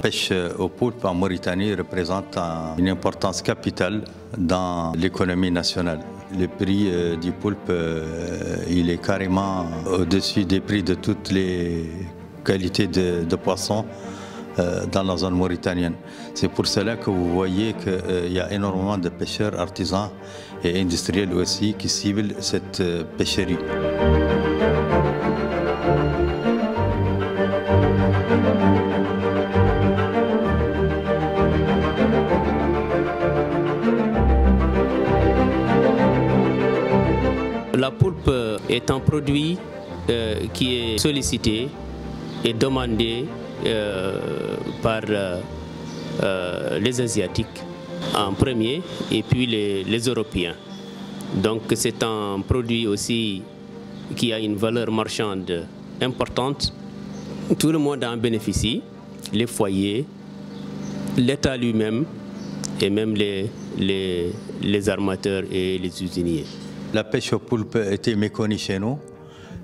La pêche au poulpe en Mauritanie représente une importance capitale dans l'économie nationale. Le prix du poulpe, il est carrément au-dessus des prix de toutes les qualités de poissons dans la zone mauritanienne. C'est pour cela que vous voyez qu'il y a énormément de pêcheurs artisans et industriels aussi qui ciblent cette pêcherie. La poulpe est un produit qui est sollicité et demandé par les Asiatiques en premier et puis les Européens. Donc c'est un produit aussi qui a une valeur marchande importante. Tout le monde en bénéficie, les foyers, l'État lui-même et même les armateurs et les usiniers. La pêche au poulpe était méconnue chez nous.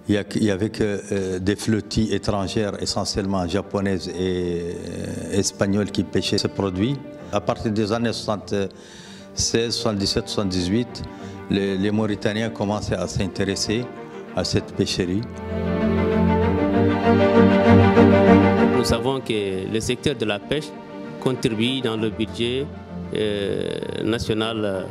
Il n'y avait que des flottilles étrangères, essentiellement japonaises et espagnoles, qui pêchaient ce produit. À partir des années 76, 77, 78, les Mauritaniens commençaient à s'intéresser à cette pêcherie. Nous savons que le secteur de la pêche contribue dans le budget national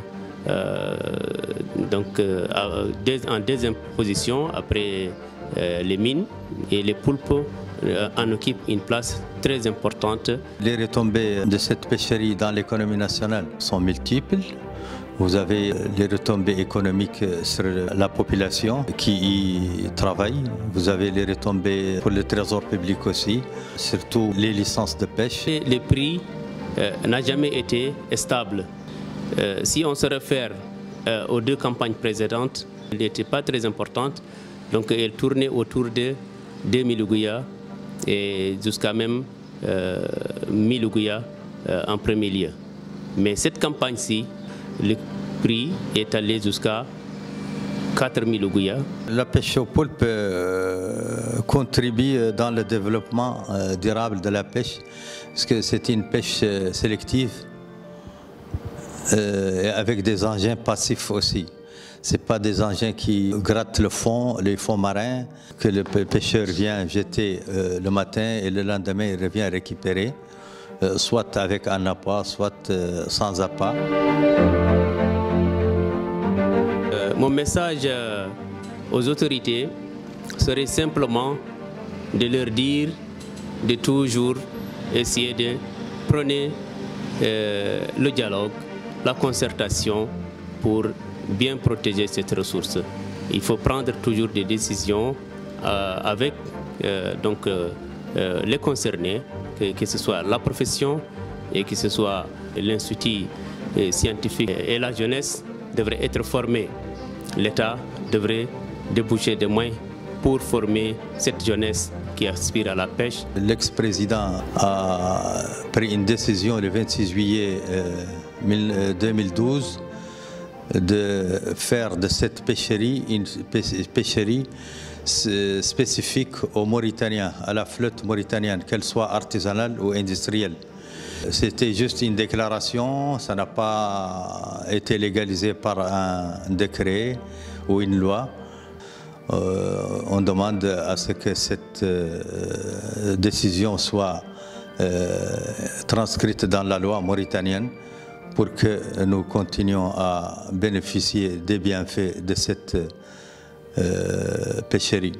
en deuxième position après les mines, et les poulpes en occupent une place très importante. Les retombées de cette pêcherie dans l'économie nationale sont multiples. Vous avez les retombées économiques sur la population qui y travaille. Vous avez les retombées pour le trésor public aussi, surtout les licences de pêche. Les prix n'ont jamais été stables. Si on se réfère aux deux campagnes précédentes, elles n'étaient pas très importantes, donc elles tournaient autour de 2000 ouguiya et jusqu'à même 1000 ouguiya en premier lieu. Mais cette campagne-ci, le prix est allé jusqu'à 4000 ouguiya. La pêche au poulpe contribue dans le développement durable de la pêche, parce que c'est une pêche sélective. Avec des engins passifs aussi. Ce n'est pas des engins qui grattent le fond, les fonds marins, que le pêcheur vient jeter le matin et le lendemain il revient récupérer, soit avec un appât, soit sans appât. Mon message aux autorités serait simplement de leur dire de toujours essayer de prôner le dialogue, la concertation pour bien protéger cette ressource. Il faut prendre toujours des décisions avec les concernés, que ce soit la profession et que ce soit l'institut scientifique. Et la jeunesse devrait être formée. L'État devrait déboucher des moyens pour former cette jeunesse qui aspire à la pêche. L'ex-président a pris une décision le 26 juillet 2012 de faire de cette pêcherie une pêcherie spécifique aux Mauritaniens, à la flotte mauritanienne, qu'elle soit artisanale ou industrielle. C'était juste une déclaration, ça n'a pas été légalisé par un décret ou une loi. On demande à ce que cette décision soit transcrite dans la loi mauritanienne pour que nous continuions à bénéficier des bienfaits de cette pêcherie.